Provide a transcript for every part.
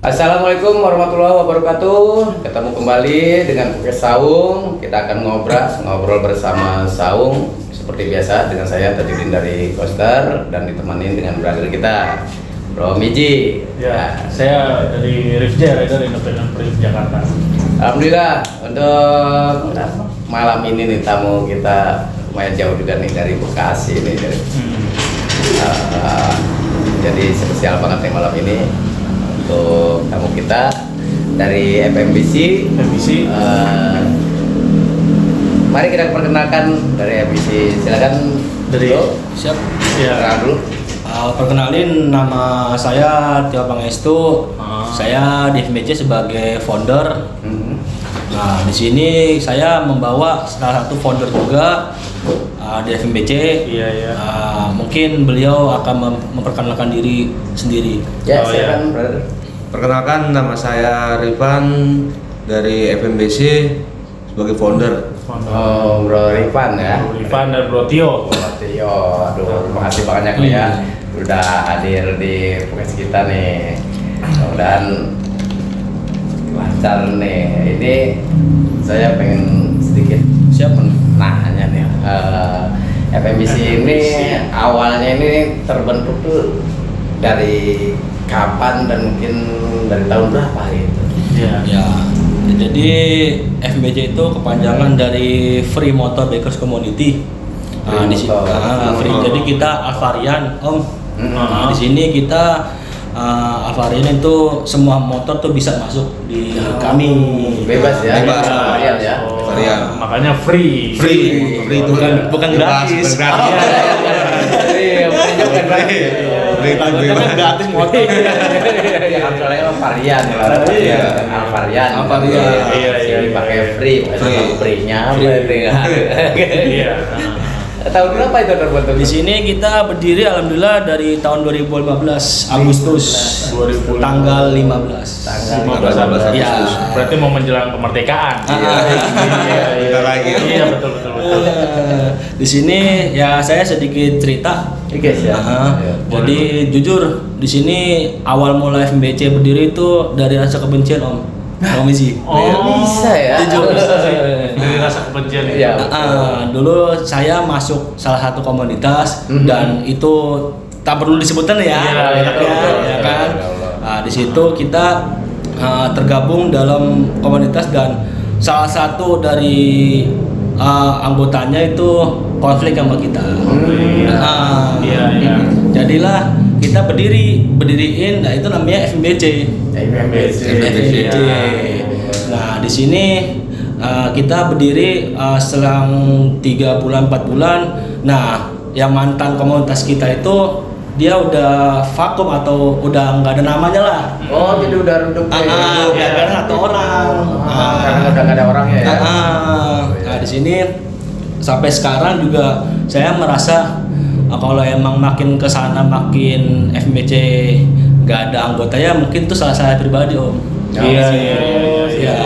Assalamualaikum warahmatullahi wabarakatuh. Ketemu kembali dengan Podcast Saung. Kita akan ngobrol bersama Saung seperti biasa dengan saya Tajuddin dari Coaster dan ditemani dengan brother kita Bro Miji. Ya, saya dari Rifja, Rider Independent Print Jakarta. Alhamdulillah untuk malam ini nih tamu kita lumayan jauh juga nih dari Bekasi nih. Jadi spesial banget nih malam ini untuk tamu kita dari FMBC. Mari kita perkenalkan dari FMBC. Silakan Dari Bro. Siap. Ya. Perkenalkan dulu. Perkenalin, nama saya Tio Pangestu. Saya di FMBC sebagai founder. Nah, di sini saya membawa salah satu founder juga di FMBC. Iya. Mungkin beliau akan memperkenalkan diri sendiri. Ya, Oh, silakan ya. brother. Perkenalkan, nama saya Rifan dari FMBC sebagai founder. Oh, Bro Rifan ya. Bro Rifan dan Bro Tio. Tio, aduh, terima kasih banyak nih ya udah hadir di podcast kita nih. Mudah-mudahan lancar nih. Ini saya pengen sedikit nanya nih. FMBC ini awalnya ini terbentuk tuh dari kapan dan mungkin dari tahun berapa gitu? Ya. Jadi FMBC itu kepanjangan dari Free Motor Bikers Community. Di sini jadi kita Alvarian, Om. Di sini kita Alvarian itu semua motor tuh bisa masuk di kami. Bebas ya. Bebas. Varian ya. Varian. Makanya free. Free itu Bukan gratis. Bukan gratis motor. Ya kan soalnya varian lah. Varian. Iya. Pakai free. Free-nya apa itu? Iya. Tahun berapa itu terbentuk? Di sini kita berdiri alhamdulillah dari tahun 2015 Agustus 2015. tanggal 15. 15 Agustus. Ya. Berarti mau menjelang kemerdekaan. Bentar lagi. Iya, betul. Di sini ya saya sedikit cerita. Guys ya. Jadi jujur di sini awal mula FMBC berdiri itu dari rasa kebencian Om. Om Isi. Bisa ya. Jujur. Dari rasa kebencian itu. Iya. Dulu saya masuk salah satu komunitas dan itu tak perlu disebutkan ya, ya kan. Nah, di situ kita tergabung dalam komunitas dan salah satu dari anggotanya itu konflik sama kita. Iya. Jadilah kita berdiriin, nah itu namanya FMBC. FMBC. Nah di sini kita berdiri selang 3 bulan 4 bulan. Nah yang mantan komunitas kita itu dia udah vakum atau udah nggak ada namanya lah. Oh, jadi udah redup ya. Karena satu orang. Karena udah nggak ada orangnya ya. Nah di sini sampai sekarang juga saya merasa kalau emang makin kesana makin FMBC nggak ada anggotanya, mungkin itu salah saya pribadi Om. Iya.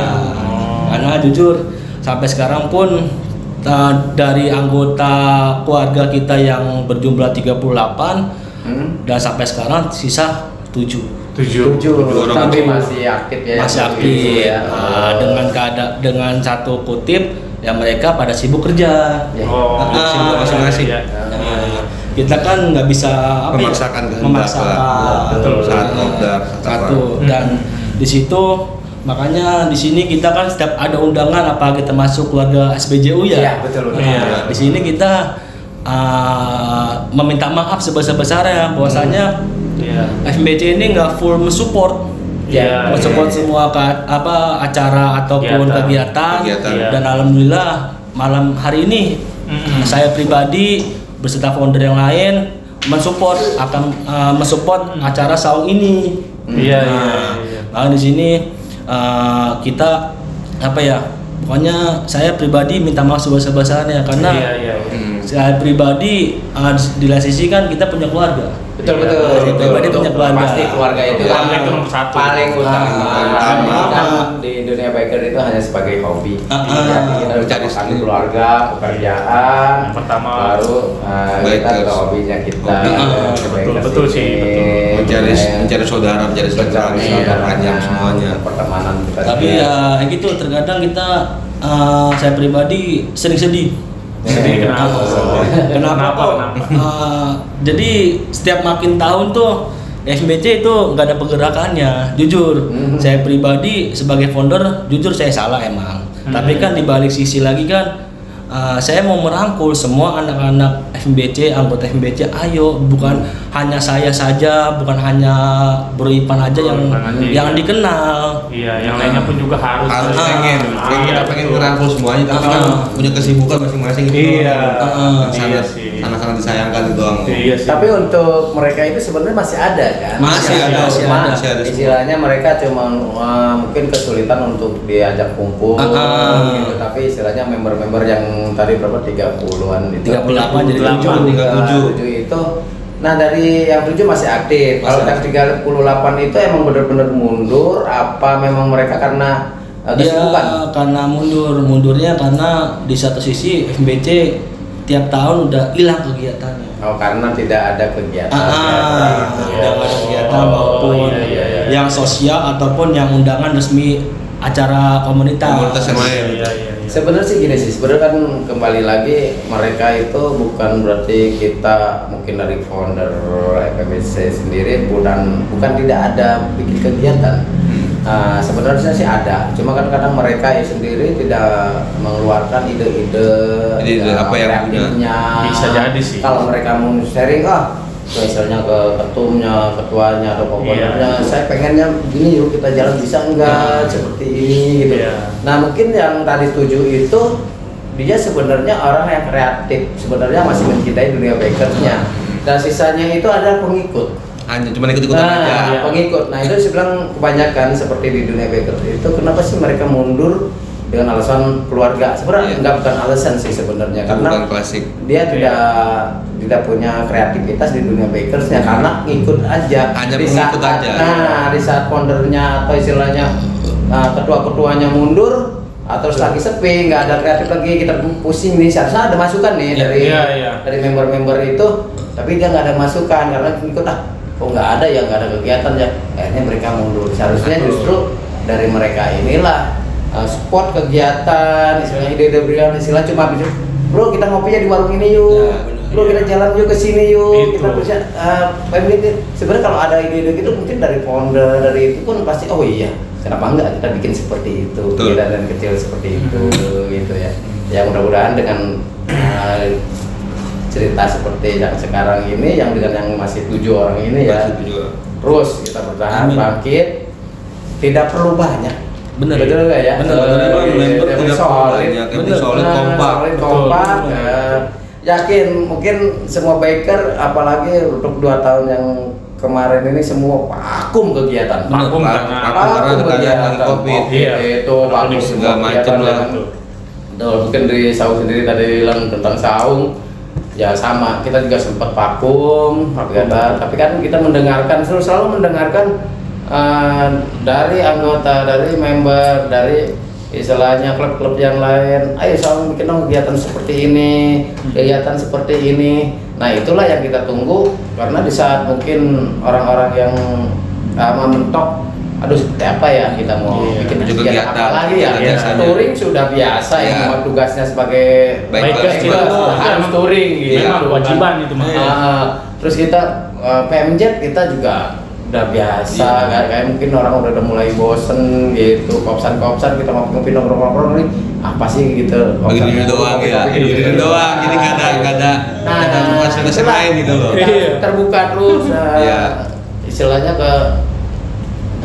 Karena jujur sampai sekarang pun dari anggota keluarga kita yang berjumlah 38 dan sampai sekarang sisa 7 tapi masih aktif ya. masih aktif ya. dengan satu kutip ya mereka pada sibuk kerja. sibuk masing-masing. Kita kan nggak bisa Memaksakan kehendak lah. betul Saat order satu dan di situ makanya di sini kita kan setiap ada undangan apa kita masuk keluarga SBJU ya. Iya, betul. Nah, di sini kita meminta maaf sebesar-besarnya bahwasanya FMBC ini nggak full mensupport. Mensupport semua acara ataupun kegiatan. Dan alhamdulillah malam hari ini saya pribadi beserta founder yang lain akan mensupport acara Saung ini. Nah, di sini kita pokoknya saya pribadi minta maaf sebesar-besarnya karena saya pribadi di lain sisi kan kita punya keluarga. Betul. Pribadi punya keluarga. Pasti keluarga itu nomor satu. Paling utama. Kan di dunia biker itu hanya sebagai hobi. Kita cari keluarga, pekerjaan. Pertama baru kita ke hobinya kita. Betul sih. mencari saudara, mencari silaturahmi, panjang semuanya. Pertemanan kita. Tapi ya gitu, terkadang kita saya pribadi sering sedih. Sedih kenapa? Kenapa? Jadi setiap makin tahun tuh FMBC itu nggak ada pergerakannya. Jujur, saya pribadi sebagai founder, jujur saya salah emang. Tapi kan di balik sisi lagi kan, saya mau merangkul semua anak-anak FMBC, anggota FMBC. Ayo, bukan hanya saya saja, bukan hanya Bro Ipan aja yang dikenal. Iya, yang lainnya pun juga harus pengen. Kita pengen merangkul semuanya, tapi kan punya kesibukan masing-masing gitu. Iya. Sangat-sangat disayangkan itu doang. Iya sih. Tapi untuk mereka itu sebenarnya masih ada kan? Masih ada. Istilahnya mereka cuma mungkin kesulitan untuk diajak kumpul gitu. Tapi istilahnya member-member yang tadi berapa 30-an itu 38 jadi 37 itu. Nah, dari yang 7 masih aktif. Kalau yang 38 itu emang benar-benar mundur apa memang mereka karena kesibukan? Karena mundurnya karena di satu sisi FMBC tiap tahun udah hilang kegiatannya. Oh, karena tidak ada kegiatan. Tidak ada kegiatan maupun yang sosial ataupun yang undangan resmi acara komunitas yang lain. Sebenarnya sih gini sih, sebenarnya kan kembali lagi mereka itu bukan berarti kita mungkin dari founder FMBC sendiri bukan tidak ada bikin kegiatan. Sebenarnya sih ada, cuma kan kadang mereka sendiri tidak mengeluarkan ide-ide apa yang punya. Bisa jadi sih. Kalau mereka mau sharing misalnya ke ketumnya, ketuanya atau pokoknya saya pengennya begini yuk kita jalan bisa enggak seperti ini gitu. Nah, mungkin yang tadi 7 itu dia sebenarnya orang yang kreatif, sebenarnya masih mencintai dunia bakersnya. Dan sisanya itu ada pengikut. Hanya cuma ikut-ikutan aja. Pengikut. Nah, itu saya bilang kebanyakan seperti di dunia bakers itu kenapa sih mereka mundur dengan alasan keluarga? Sebenarnya enggak, bukan alasan sih sebenarnya, karena klasik. Dia tidak punya kreativitas di dunia bakersnya karena ngikut aja. Hanya di mengikut saat, aja. Nah, di saat foundernya atau istilahnya ketua-ketuanya mundur atau lagi sepi, nggak ada kreatif lagi, kita pusing nih, seharusnya ada masukan nih dari member-member itu, tapi dia nggak ada masukan karena ngikut kok nggak ada ya, nggak ada kegiatan ya, akhirnya mereka mundur. Seharusnya justru dari mereka inilah support kegiatan, istilahnya ide-ide brilian, istilah cuma bro kita ngopinya di warung ini yuk, bro kita jalan yuk ke sini yuk, kita bisa sebenarnya kalau ada ide-ide gitu mungkin dari founder dari itu pun pasti oh iya kenapa enggak kita bikin seperti itu, dan kecil seperti itu gitu ya. Ya mudah-mudahan dengan cerita seperti yang sekarang ini, yang dengan yang masih 7 orang ini ya, terus kita bertahan bangkit, tidak perlu banyak. Bener nggak ya? Member tidak solid, kompak. Yakin mungkin semua baker, apalagi untuk 2 tahun yang kemarin ini semua vakum kegiatan. Vakum kegiatan COVID. Itu vakum segala macam lah. Mungkin di Saung sendiri tadi bilang tentang Saung. Ya sama, kita juga sempat vakum, tapi kan kita mendengarkan, selalu mendengarkan dari anggota, dari member, dari istilahnya klub-klub yang lain, ayo selalu bikin dong kegiatan seperti ini, kegiatan seperti ini. Nah itulah yang kita tunggu, karena di saat mungkin orang-orang yang mentok, aduh seperti apa ya kita mau bikin kegiatan apa lagi ya, touring sudah biasa ya, tugasnya sebagai bikers kita harus touring gitu. Memang kewajiban itu Terus kita PMJ kita juga udah biasa, kayak mungkin orang udah mulai bosen gitu, kopsan kita ngopi nongkrong nih apa sih gitu, begini doang ya, begini doang, jadi nggak ada fasilitas lain gitu loh. Terbuka terus, istilahnya ke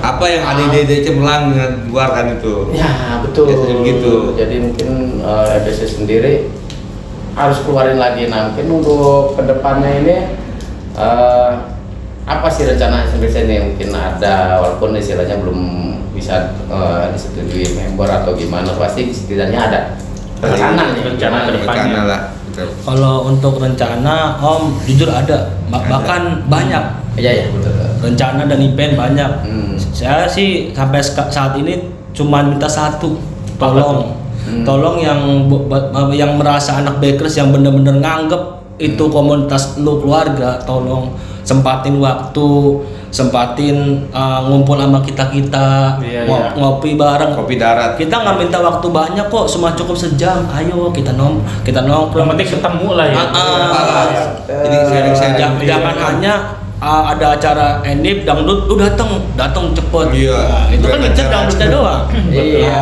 apa yang ada ide-ide cemerlang dengan luar kan itu. Ya betul. Gitu. Jadi mungkin FBC sendiri harus keluarin lagi. Nah mungkin untuk kedepannya ini apa sih rencana FBC ini? Mungkin ada, walaupun istilahnya belum bisa disetujui member atau gimana, pasti setidaknya ada rencana ke depannya lah. Kalau untuk rencana Om jujur ada, bahkan banyak. Iya betul. Rencana dan event banyak. Saya sih sampai saat ini cuma minta satu, tolong yang merasa anak bakers yang bener-bener nganggep itu komunitas lu keluarga, tolong sempatin waktu, sempatin ngumpul sama kita ngopi bareng. Kopi darat. Kita nggak minta waktu banyak kok, cuma cukup sejam. Ayo kita nongkrong. Yang penting ketemu lah ya. Ini sharing-sharing. Jangan hanya ada acara enip dangdut, lu datang cepet. Iya. Nah, itu kan ngejar dangdutnya doang. Iya.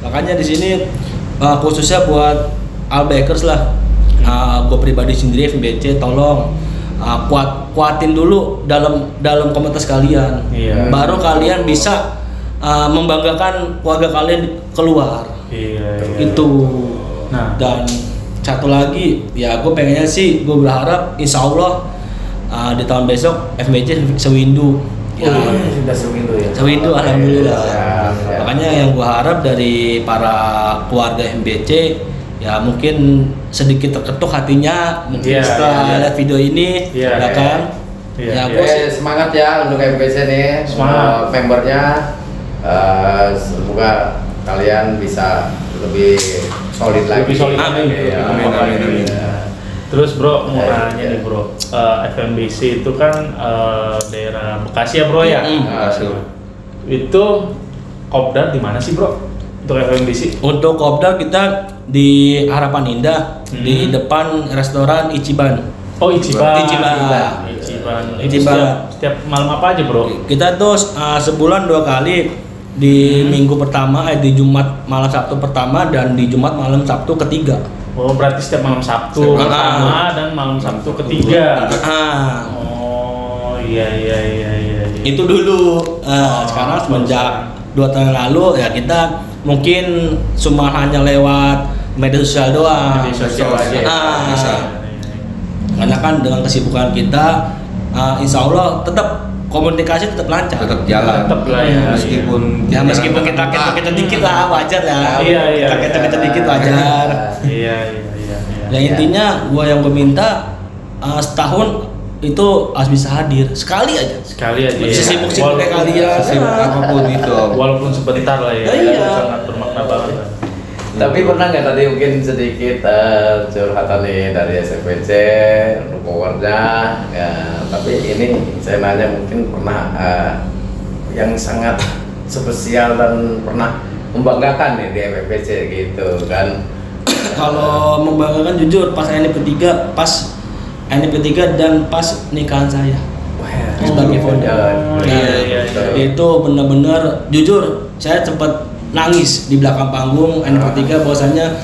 Makanya di sini khususnya buat Albakers lah. Gue pribadi sendiri FMBC tolong kuatin dulu dalam komunitas kalian. Iya. Baru kalian bisa membanggakan keluarga kalian keluar. Iya. Itu. Nah, Dan satu lagi ya gue pengennya sih, gue berharap insya Allah di tahun besok FMBC sewindu. Ya, Sudah sewindu ya. sewindu alhamdulillah. Ya. Makanya yang gue harap dari para keluarga FMBC ya mungkin sedikit terketuk hatinya mungkin Iya, setelah lihat video ini, Iya, ya kan? Iya, Ya iya. gue sih Semangat ya untuk FBC nih, Semangat. membernya. Semoga kalian bisa lebih solid lagi. Lebih solid. Amin. Iya. Amin. Terus bro, mau Iya, nanya iya. nih bro, FMBC itu kan daerah Bekasi ya bro ya? Masuk. Itu kopdar di mana sih bro? Untuk FMBC? untuk kopdar kita di Harapan Indah di depan restoran Ichiban. Oh Ichiban. Ichiban. Itu setiap malam apa aja bro? Kita tuh sebulan 2 kali di minggu pertama, di Jumat malam Sabtu pertama dan di Jumat malam Sabtu ketiga. Oh berarti setiap malam Sabtu Setiap pertama dan malam Sabtu ketiga. Ah, Oh iya. itu dulu. Sekarang semenjak 2 tahun lalu ya kita mungkin cuma hanya lewat media sosial doang. Media sosial aja. Bisa. Karena kan dengan kesibukan kita, insya Allah tetap komunikasi tetap lancar. Tetap jalan. Tetap lah ya. Meskipun kita dikit lah wajar lah. Iya. Kita dikit wajar. Iya. Ya intinya gua yang gue minta setahun itu harus bisa hadir sekali aja. Sekali aja. Sesibuk-sibuknya kalian. Sesibuk apapun itu. Walaupun sebentar lah ya. Iya. Sangat bermakna banget. Tapi pernah nggak tadi mungkin sedikit curhatan nih dari SFBC untuk powernya ya, tapi ini saya nanya mungkin pernah yang sangat spesial dan pernah membanggakan nih di FFBC gitu kan. Kalau membanggakan jujur pas NIP ketiga dan pas nikahan saya sebagai founder. Iya. Itu benar-benar jujur saya sempat nangis di belakang panggung NIP ketiga bahwasanya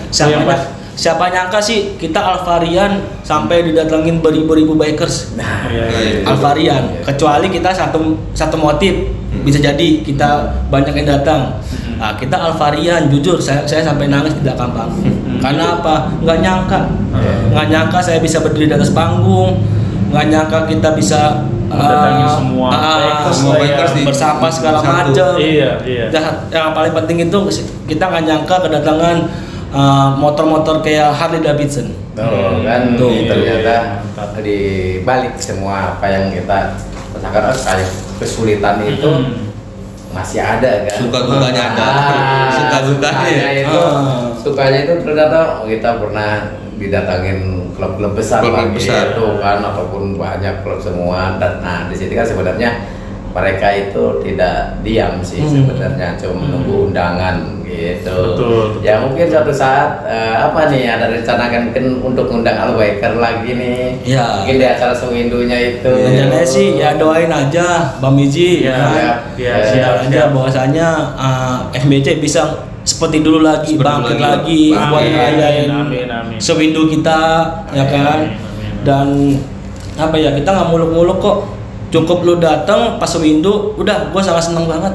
siapa nyangka sih kita Alvarian sampai didatengin beribu-ribu bikers. Iya. Alvarian, kecuali kita satu motif bisa jadi kita banyak yang datang. Nah, kita Alvarian, jujur saya sampai nangis di belakang panggung. Karena apa? Nggak nyangka saya bisa berdiri di atas panggung, nggak nyangka kita bisa mendatangi semua bikers di bersama segala satu. macam. Iya. Dan yang paling penting itu kita nggak nyangka kedatangan motor-motor kayak Harley Davidson. Kan Tuh. ternyata di balik semua apa yang kita rasakan kayak kesulitan itu masih ada kan. Suka-dukanya ada. Suka-dukanya. Sukanya itu ternyata kita pernah didatangin klub-klub besar Klub-klub lagi besar. itu kan, ataupun banyak klub semua. Dan nah di sini kan sebenarnya mereka itu tidak diam sih sebenarnya, cuma menunggu undangan gitu. Betul. Ya mungkin suatu saat apa nih ada rencana kan untuk undang Albiker lagi nih. Ya. Mungkin di acara sewindunya itu. Rencananya sih ya doain aja Bang Miji Iya. siap aja bahwasanya FBC bisa seperti dulu lagi, bangkit lagi buat ngerayain Amin. sewindu kita ya kan. Dan apa ya, kita nggak muluk-muluk kok, cukup lu datang pas sewindu udah gua sangat seneng banget.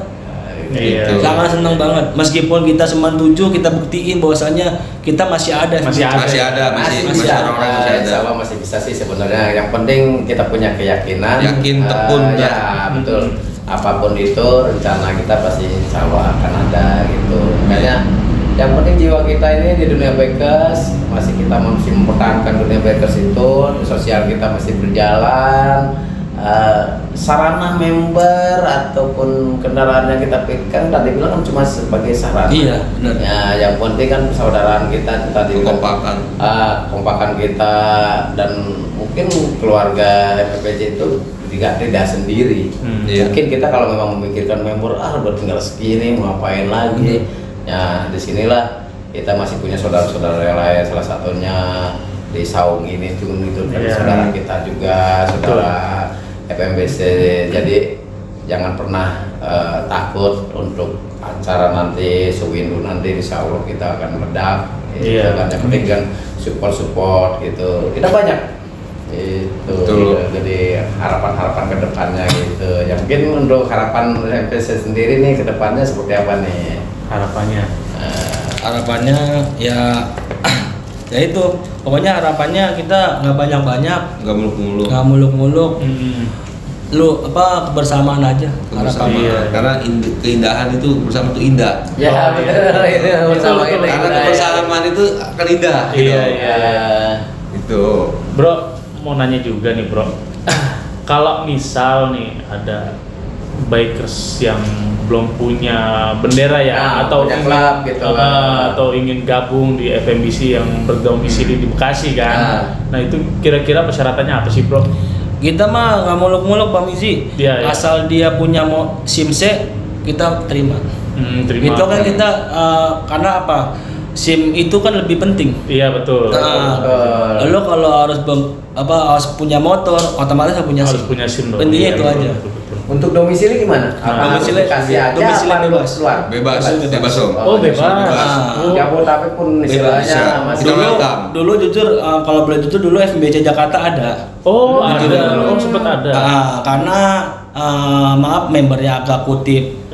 Iya. Sangat seneng banget, meskipun kita cuma 7 kita buktiin bahwasanya kita masih ada. Masih ada. Masih Masih bisa, orang-orang masih ada. insya Allah masih bisa sih sebenarnya. Yang penting kita punya keyakinan. Yakin, tekun, ya betul. Apapun itu rencana kita pasti insya Allah akan ada gitu. Makanya yang penting jiwa kita ini di dunia bikers masih kita masih mempertahankan dunia bikers itu, sosial kita masih berjalan. sarana member ataupun kendaraan yang kita pikirkan tadi bilang kan cuma sebagai sarana. Iya, benar. Ya, yang penting kan persaudaraan kita itu tadi Kekompakan. kompakan kita, dan mungkin keluarga FMBC itu juga tidak sendiri. Iya. Mungkin kita kalau memang memikirkan member baru tinggal segini mau ngapain lagi. Ya disinilah kita masih punya saudara-saudara yang lain, salah satunya di Saung ini itu dari saudara kita juga, saudara FMBC. Jadi jangan pernah takut untuk acara nanti Sewindu nanti, insya Allah kita akan meledak. Iya. Yang penting kan support gitu. Kita banyak itu. Jadi harapan-harapan kedepannya gitu. Ya mungkin untuk harapan FMBC sendiri nih kedepannya seperti apa nih harapannya? Harapannya ya ya itu, pokoknya harapannya kita nggak banyak-banyak, nggak muluk-muluk, lu apa kebersamaan aja. Kebersamaan. Karena keindahan itu bersama itu indah. Ya betul, itu bersama itu. Karena kebersamaan itu akan indah. Iya. Itu. Bro, mau nanya juga nih bro, kalau misal nih ada bikers yang belum punya bendera ya, atau punya klub gitu atau ingin gabung di FMBC yang berdomisili di Bekasi kan, nah itu kira-kira persyaratannya apa sih bro? Kita mah nggak muluk-muluk Pak Mizi, asal dia punya SIM C kita terima. Terima. Itu kan kita karena apa? SIM itu kan lebih penting. Iya betul. Lo kalau harus harus punya motor, otomatis harus punya SIM. Intinya itu aja. Untuk domisili gimana? Domisili kasih aja, domisili bebas. Bebas om. Oh bebas. Jabodetabek pun istilahnya masih. Dulu jujur kalau boleh jujur dulu FMBC Jakarta ada. Oh ada. Oh sempat ada. Karena maaf membernya agak kutip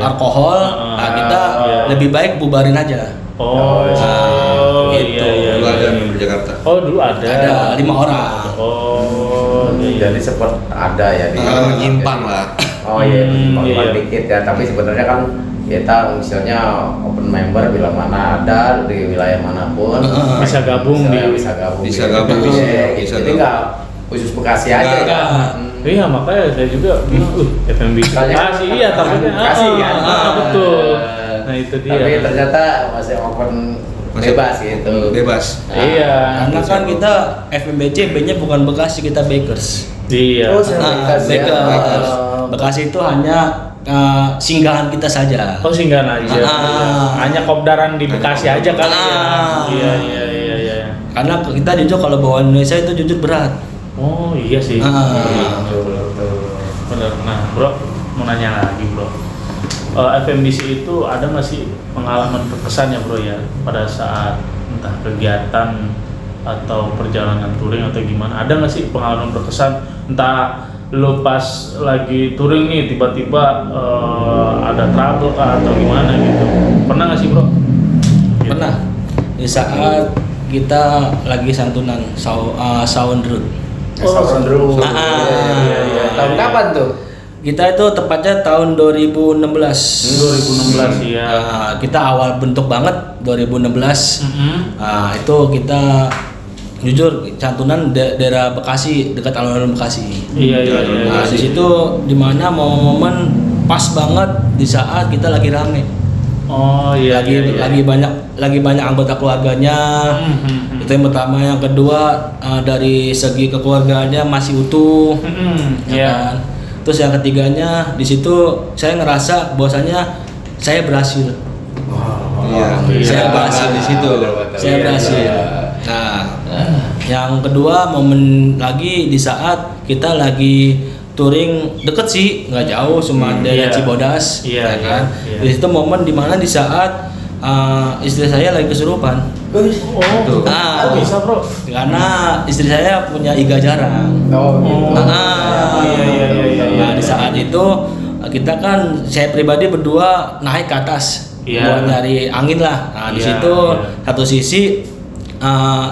alkohol, kita lebih baik bubarin aja. Gitu. Dulu ada member Jakarta. Oh dulu ada. Ada 5 orang. Jadi sempat ada ya di menyimpang lah. Oh iya, menyimpang dikit ya. Tapi sebenarnya kan kita misalnya open member bila mana ada di wilayah manapun bisa gabung bisa gabung. Jadi nggak khusus Bekasi aja ya. Iya makanya saya juga FMBC Bekasi, iya takutnya Bekasi kan. Betul. Nah itu dia. Tapi ternyata masih open bebas gitu. Bebas. Iya. Karena kan kita FMBC B-nya bukan Bekasi, kita Bakers. Iya. Bakers. Bekasi itu hanya singgahan kita saja. Oh singgahan aja. Hanya kopdaran di Bekasi aja kali ya. Iya. Karena kita jujur kalau bawa Indonesia itu jujur berat. Oh iya sih. Bener. Nah bro, mau nanya lagi bro. FMBC itu ada nggak sih pengalaman berkesan ya bro ya pada saat entah kegiatan atau perjalanan touring atau gimana, ada nggak sih pengalaman berkesan entah lo pas lagi touring nih tiba-tiba ada trouble kah atau gimana gitu, pernah nggak sih bro? Pernah di saat kita lagi santunan Sound Road. Sound Road. Tahun kapan tuh? Kita itu tepatnya tahun 2016. 2016 ya. Kita awal bentuk banget 2016. Itu kita jujur santunan daerah Bekasi, dekat alun-alun Bekasi. Iya. Di situ dimana momen pas banget di saat kita lagi rame. Oh iya. Lagi banyak anggota keluarganya. Itu yang pertama. Yang kedua dari segi kekeluargaannya masih utuh. Kan? Terus yang ketiganya di situ saya ngerasa bahwasanya saya berhasil. Saya berhasil di situ. Saya berhasil. Nah, yang kedua momen lagi di saat kita lagi touring deket sih, nggak jauh, cuma daerah Cibodas, kan? Di situ momen dimana di saat istri saya lagi kesurupan. Bisa bro? Karena istri saya punya iga jarang. Nah di saat itu kita kan saya pribadi berdua naik ke atas buat nyari angin lah. Nah di situ satu sisi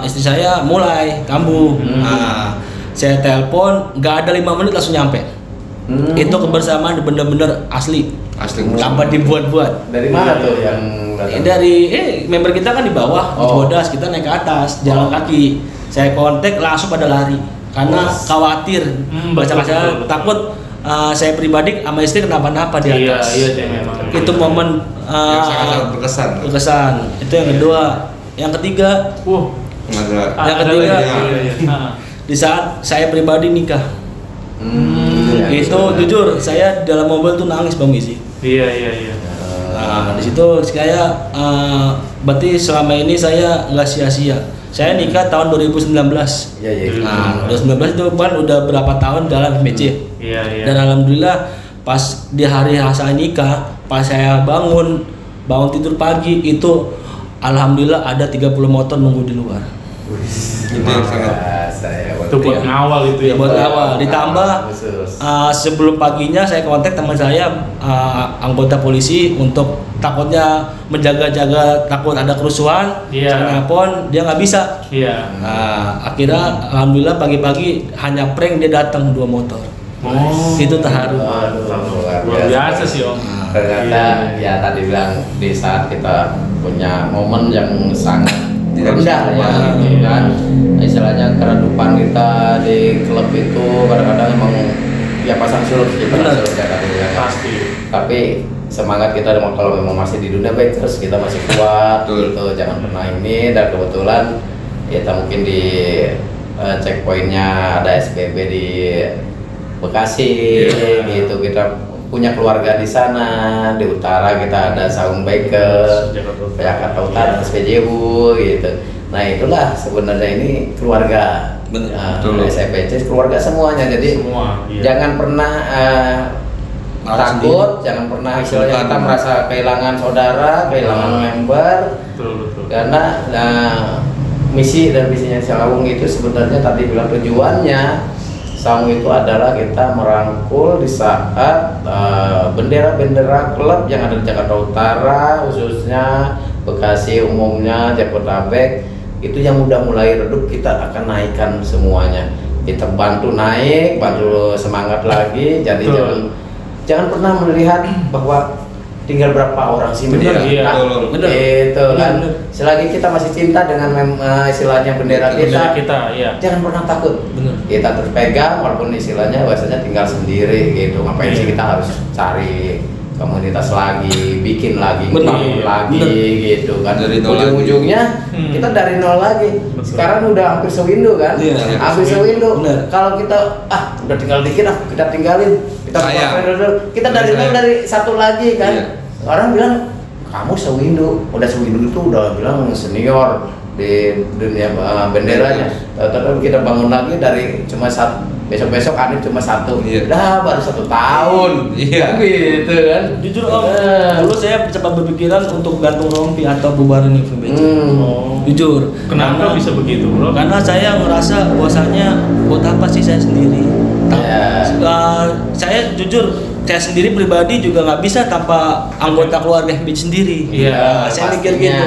istri saya mulai kambuh. Nah saya telepon, nggak ada 5 menit langsung nyampe. Itu kebersamaan bener-bener asli tanpa dibuat-buat. Dari mana tuh yang dari member kita kan di bawah di Cibodas, kita naik ke atas jalan kaki. Saya kontak langsung pada lari. karena khawatir baca saya takut saya pribadi sama istri kenapa-napa di atas. Iya, memang. Itu momen yang sangat berkesan. Itu yang kedua. Yang ketiga, yang ketiga di saat saya pribadi nikah. Itu jujur saya dalam mobil tuh nangis Bang Gizi. Iya. Nah, di situ saya berarti selama ini saya nggak sia-sia. Saya nikah tahun 2019. Iya. Nah, 2019 itu kan udah berapa tahun dalam FBC. Iya. Dan alhamdulillah pas di hari saya nikah, pas saya bangun tidur pagi itu alhamdulillah ada 30 motor nunggu di luar. Itu yang sangat itu buat ngawal itu ya. Buat ngawal. Ditambah sebelum paginya saya kontak teman saya anggota polisi untuk takutnya menjaga-jaga takut ada kerusuhan. Telepon dia nggak bisa. Iya. Akhirnya alhamdulillah pagi-pagi hanya prank dia datang 2 motor. Itu terharu. Luar biasa sih Om. Ternyata ya tadi bilang di saat kita punya momen yang sangat rendah ya, gitu kan. Istilahnya keredupan kita di klub itu kadang-kadang emang ya pasang surut sih, pasti. Tapi semangat kita kalau memang masih di dunia Bakers kita masih kuat gitu, jangan pernah ini. Dan kebetulan kita mungkin di checkpointnya ada SPB di Bekasi gitu, kita punya keluarga di sana. Di utara kita ada Saung Bakers, Jakarta Utara SPJU gitu. Nah itulah sebenarnya ini keluarga SPC, keluarga semuanya. Jadi jangan pernah takut, jangan pernah istilahnya kita merasa kehilangan saudara, kehilangan member. Karena misi dan visinya Saung itu sebenarnya tadi bilang tujuannya Saung itu adalah kita merangkul di saat bendera-bendera klub yang ada di Jakarta Utara, khususnya Bekasi, umumnya Jabodetabek, itu yang udah mulai redup kita akan naikkan semuanya. Kita bantu naik, bantu semangat lagi. Jadi jangan pernah melihat bahwa tinggal berapa orang sih bendera kita. Itu kan. Selagi kita masih cinta dengan istilahnya bendera kita, jangan pernah takut. Kita terus pegang, walaupun istilahnya bahasanya tinggal sendiri gitu. Ngapain sih kita harus cari komunitas lagi, bikin lagi, gitu kan. Ujung-ujungnya kita dari nol lagi. Sekarang udah hampir sewindo kan. Hampir sewindo. Kalau kita udah tinggal dikit kita tinggalin. Kita dari nol, dari satu lagi kan. Orang bilang kamu sewindo, udah sewindo itu udah bilang senior di dunia benderanya. Tapi kita bangun lagi dari cuma satu, besok-besok Anip cuma satu, baru 1 tahun, gitu kan. Jujur Om, dulu saya sempat berpikiran untuk gantung rompi atau bubarin FBC. Jujur. Kenapa bisa begitu Bro? Karena saya ngerasa bahwasanya buat apa sih saya sendiri? Saya jujur, saya sendiri pribadi juga nggak bisa tanpa anggota keluarga FBC sendiri. Saya mikir gitu.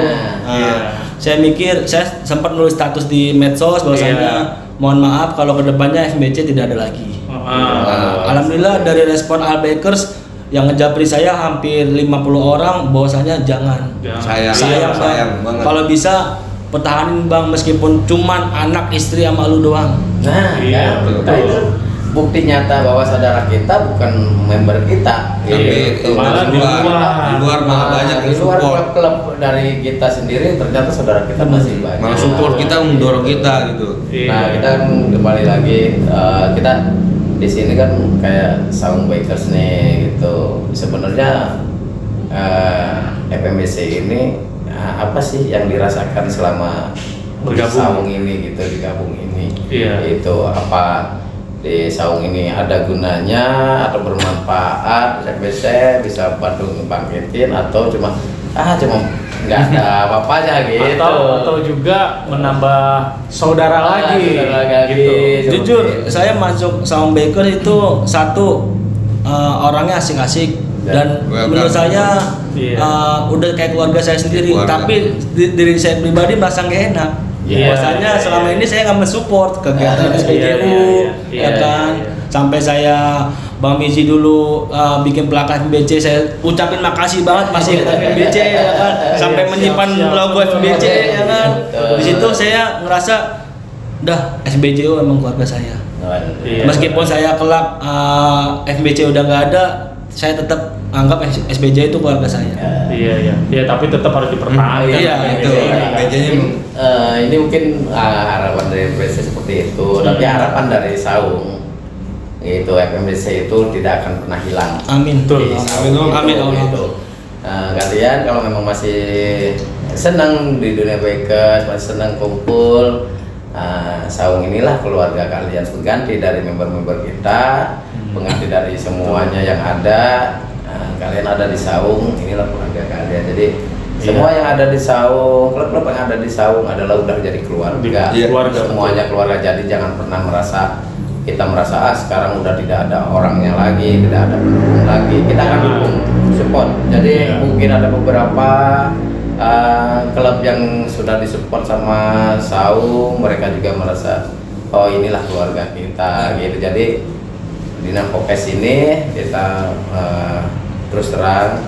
Saya mikir, saya sempat nulis status di medsos bahwasanya mohon maaf kalau kedepannya FBC tidak ada lagi. Alhamdulillah dari respon Albakers yang ngejapri saya hampir 50 orang bahwasanya jangan. Sayang banget. Kalau bisa pertahanin Bang, meskipun cuman anak istri sama lu doang. Itu bukti nyata bahwa saudara kita bukan member kita. Malah di luar malah banyak yang support. Klub dari kita sendiri ternyata saudara kita masih banyak. Malah support kita, mendorong kita gitu. Nah kita kembali lagi, kita di sini kan kayak Saung Bakers nih gitu. Sebenarnya FMBC ini apa sih yang dirasakan selama Saung ini gitu, digabung ini? Itu apa di Saung ini ada gunanya atau bermanfaat? FBC bisa bantu ngebangkitin atau cuma nggak ada apa-apanya gitu? Atau juga menambah saudara lagi. Gitu. Jujur, saya masuk Saung Bakers itu satu orangnya asik-asik dan menurut saya udah kayak keluarga saya sendiri. Tapi diri saya pribadi merasa nggak enak. Bahwasanya selama ini saya nggak mensupport kegiatan SPJU, kan. Sampai saya Bang Mizi dulu bikin plakat FBC, saya ucapin makasih banget masih ikut FBC ya kan. Sampai menyimpan logo FBC ya kan. Di situ saya ngerasa dah SBJO emang keluarga saya. Iya. Meskipun saya kelak FBC udah nggak ada, saya tetap anggap SBJ itu keluarga saya. Iya, tapi tetap harus dipertahankan. Iya, itu. Ini mungkin harapan dari FBC seperti itu, tapi harapan dari Saung itu FMBC itu tidak akan pernah hilang. Amin. Di Betul. Saung Amin. itu, Amin. gitu. Kalian kalau memang masih senang di dunia bikers, masih senang kumpul, Saung inilah keluarga kalian, pengganti dari member-member kita, pengganti dari semuanya yang ada. Kalian ada di Saung, inilah keluarga kalian. Jadi semua yang ada di Saung, klub-klub yang ada di Saung adalah udah jadi keluarga. Keluarga, Semuanya keluarga. Jadi jangan pernah kita merasa sekarang udah tidak ada orangnya lagi, tidak ada pendukung lagi. Kita akan dukung, support. Jadi mungkin ada beberapa klub yang sudah disupport sama Saung, mereka juga merasa oh inilah keluarga kita gitu. Jadi di Podcast ini kita terus terang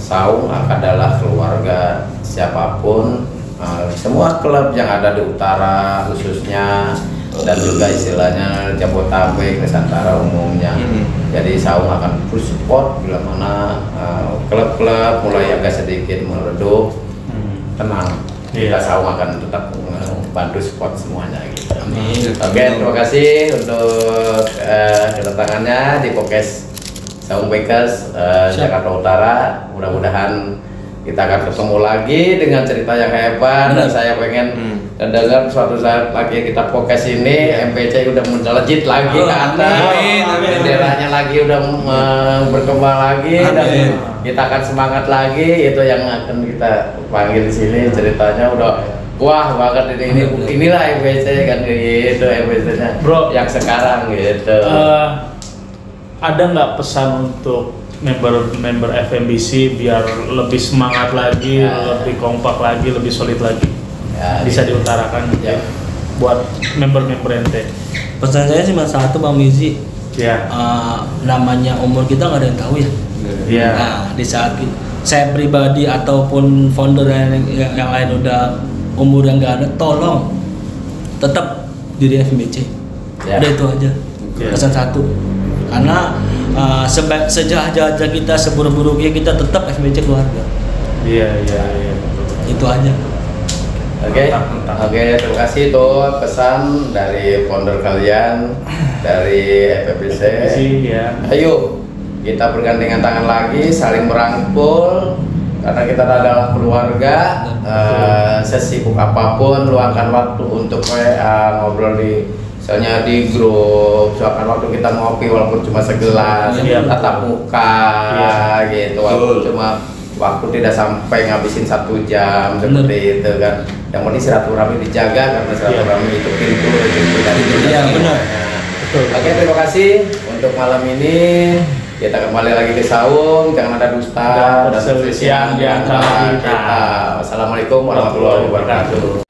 Saung adalah keluarga siapapun, semua klub yang ada di utara khususnya, dan juga istilahnya Jabodetabek, Nusantara umumnya. Jadi Saung akan terus support bila mana klub-klub mulai agak sedikit meredup, tenang. Kita Saung akan tetap bantu support semuanya gitu. Oke, terima kasih untuk kedatangannya di podcast Saung Bikers Jakarta Utara. Mudah-mudahan kita akan ketemu lagi dengan cerita yang hebat. Dan saya pengen dengar suatu saat lagi kita podcast ini MPC udah melejit lagi ke atas, benderanya lagi udah berkembang lagi, dan kita akan semangat lagi. Itu yang akan kita panggil di sini, ceritanya udah wah banget inilah MPC kan gitu, MPC-nya bro yang sekarang gitu. Ada nggak pesan untuk member FMBC biar lebih semangat lagi, lebih kompak lagi, lebih solid lagi? Bisa diutarakan buat member-member ente. Pesan saya cuma satu, Bang Mizi. Namanya umur kita nggak ada yang tahu ya. Nah, di saat saya pribadi ataupun founder yang lain udah umur yang nggak ada, tolong tetap diri FMBC. Udah itu aja. Pesan satu. Karena sejahat-jahatnya kita, seburuk-buruknya kita tetap FMBC keluarga. Iya. Itu aja. Oke, terima kasih tuh pesan dari founder kalian dari FMBC. Ayo kita bergandengan tangan lagi, saling merangkul, karena kita adalah keluarga. Sesibuk apapun, luangkan waktu untuk ngobrol misalnya di grup, luangkan waktu kita ngopi walaupun cuma segelas, tatap muka gitu, walaupun cuma waktu tidak sampai ngabisin 1 jam seperti itu kan. Yang penting silaturahmi dijaga, karena silaturahmi itu pintu dari dunia. Iya benar. Oke, terima kasih untuk malam ini. Kita kembali lagi ke Saung, jangan ada dusta dan perselisihan di antara kita. Wassalamualaikum warahmatullahi wabarakatuh.